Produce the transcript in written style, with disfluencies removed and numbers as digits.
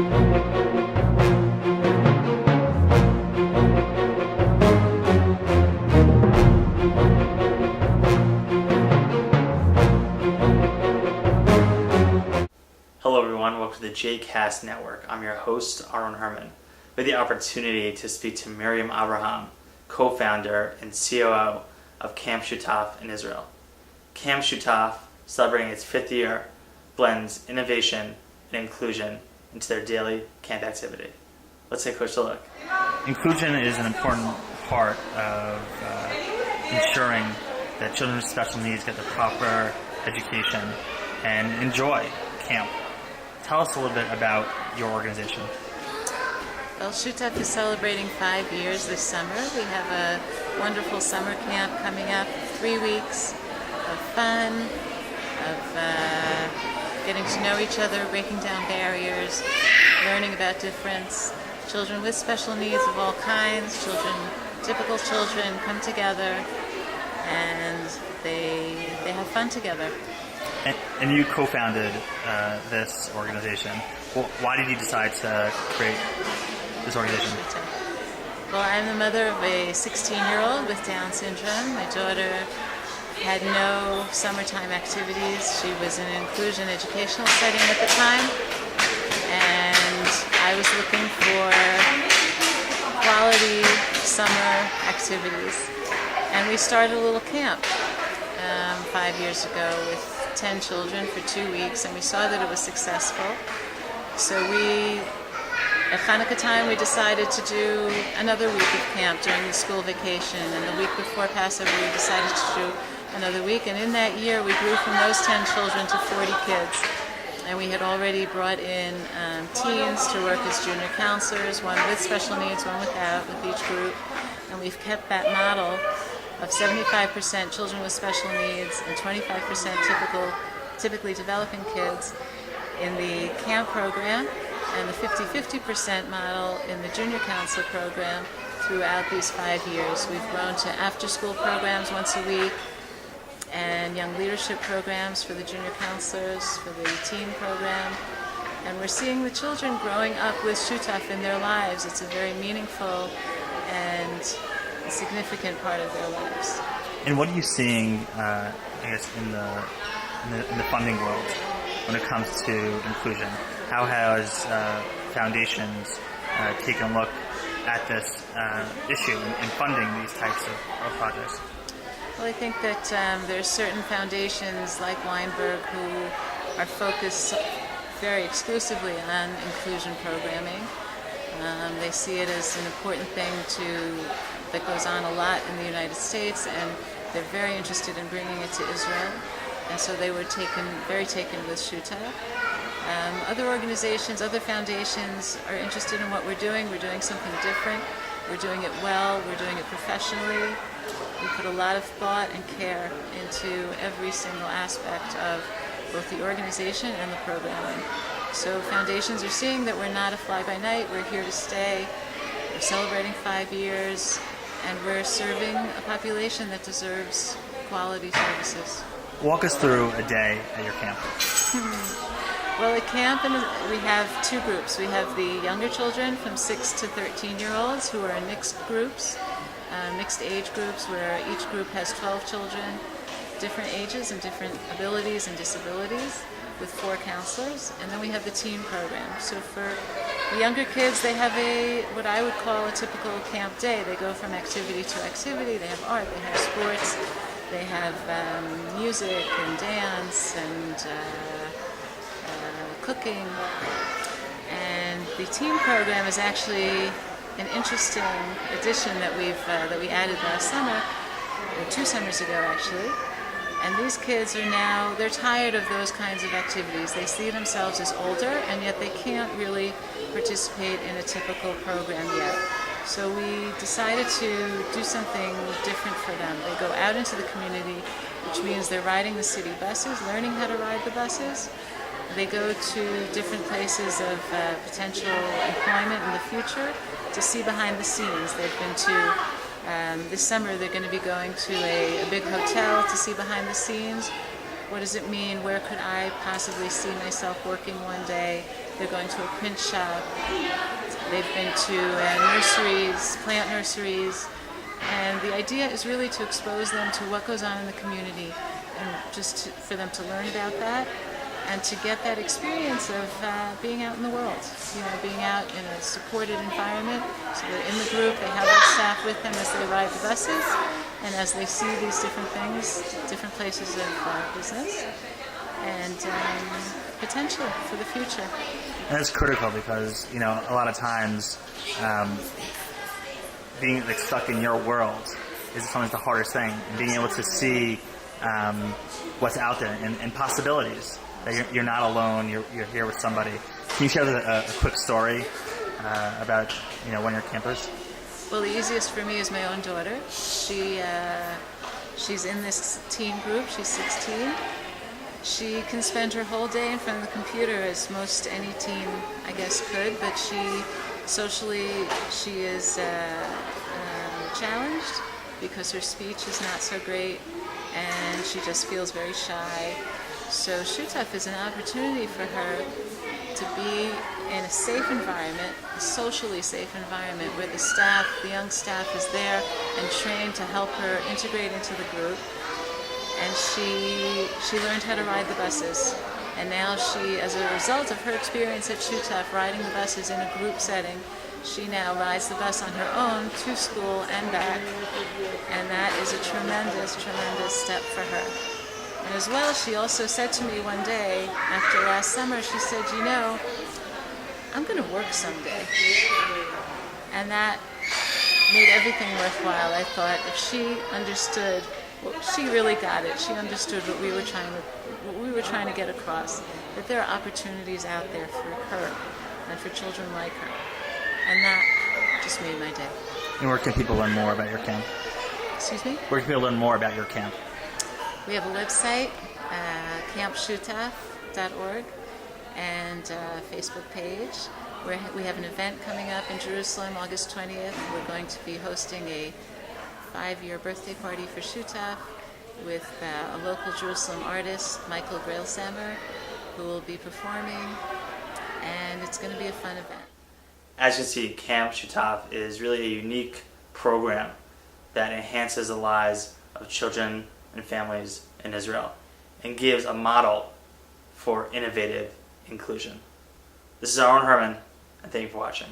Hello everyone, welcome to the JCast Network. I'm your host, Aaron Herman. We had the opportunity to speak to Miriam Avraham, co-founder and COO of Camp Shutaf in Israel. Camp Shutaf, celebrating its 5th year, blends innovation and inclusion into their daily camp activity. Let's take a closer look. Inclusion is an important part of ensuring that children with special needs get the proper education and enjoy camp. Tell us a little bit about your organization. Well, Shutaf is celebrating 5 years this summer. We have a wonderful summer camp coming up, 3 weeks of fun, of getting to know each other, breaking down barriers, learning about difference. Children with special needs of all kinds, typical children come together and they have fun together. And you co-founded this organization. Well, why did you decide to create this organization? Well, I'm the mother of a 16-year-old with Down syndrome. My daughter had no summertime activities. She was in an inclusion educational setting at the time, and I was looking for quality summer activities. And we started a little camp 5 years ago with 10 children for 2 weeks, and we saw that it was successful. So at Hanukah time, we decided to do another week of camp during the school vacation, and the week before Passover, we decided to do another week. And in that year, we grew from those 10 children to 40 kids. And we had already brought in teens to work as junior counselors, one with special needs, one without, with each group. And we've kept that model of 75% children with special needs and 25% typically developing kids in the camp program, and the 50-50% model in the junior counselor program throughout these 5 years. We've grown to after-school programs once a week and young leadership programs for the junior counselors, for the teen program. And we're seeing the children growing up with Shutaf in their lives. It's a very meaningful and a significant part of their lives. And what are you seeing, in the funding world when it comes to inclusion? How has foundations taken a look at this issue in funding these types of projects? Well, I think that there are certain foundations like Steinberg who are focused very exclusively on inclusion programming. They see it as an important thing that goes on a lot in the United States, and they're very interested in bringing it to Israel. And so they were very taken with Shutaf. Other organizations, other foundations are interested in what we're doing. We're doing something different. We're doing it well. We're doing it professionally. We put a lot of thought and care into every single aspect of both the organization and the programming. So foundations are seeing that we're not a fly-by-night. We're here to stay. We're celebrating 5 years, and we're serving a population that deserves quality services. Walk us through a day at your camp. Well, at camp we have 2 groups. We have the younger children from 6 to 13-year-olds who are in mixed groups, mixed age groups, where each group has 12 children, different ages and different abilities and disabilities, with 4 counselors. And then we have the teen program. So for the younger kids, they have what I would call a typical camp day. They go from activity to activity. They have art, they have sports, they have music and dance and cooking. And the teen program is actually an interesting addition that we added last summer, or 2 summers ago actually. And these kids they're tired of those kinds of activities. They see themselves as older, and yet they can't really participate in a typical program yet. So we decided to do something different for them. They go out into the community, which means they're riding the city buses, learning how to ride the buses. They go to different places of potential employment in the future to see behind the scenes. They've been to this summer they're going to be going to a big hotel to see behind the scenes. what does it mean? Where could I possibly see myself working one day? They're going to a print shop. They've been to nurseries, plant nurseries. And the idea is really to expose them to what goes on in the community and just for them to learn about that and to get that experience of being out in the world, being out in a supported environment. So they're in the group, they have their staff with them as they ride the buses and as they see these different things, different places of business and potential for the future. And it's critical because, a lot of times being stuck in your world is sometimes the hardest thing. And being able to see what's out there and possibilities. That you're not alone, you're here with somebody. Can you share a quick story about, one of your campers? Well, the easiest for me is my own daughter. She's in this teen group, she's 16. She can spend her whole day in front of the computer as most any teen, I guess, could, but socially, she is challenged because her speech is not so great and she just feels very shy. So Shutaf is an opportunity for her to be in a safe environment, a socially safe environment where the young staff is there and trained to help her integrate into the group. And she learned how to ride the buses. And now she, as a result of her experience at Shutaf riding the buses in a group setting, she now rides the bus on her own to school and back. And that is a tremendous, tremendous step for her. And as well, she also said to me one day, after last summer, she said, I'm going to work someday. And that made everything worthwhile. I thought if she understood, she really got it. She understood what we were trying to get across, that there are opportunities out there for her and for children like her. And that just made my day. And where can people learn more about your camp? Excuse me? Where can people learn more about your camp? We have a website, campshutaf.org, and a Facebook page. We have an event coming up in Jerusalem, August 20th. We're going to be hosting a 5-year birthday party for Shutaf with a local Jerusalem artist, Michael Grailsamer, who will be performing, and it's going to be a fun event. As you can see, Camp Shutaf is really a unique program that enhances the lives of children and families in Israel and gives a model for innovative inclusion. This is Aaron Herman, and thank you for watching.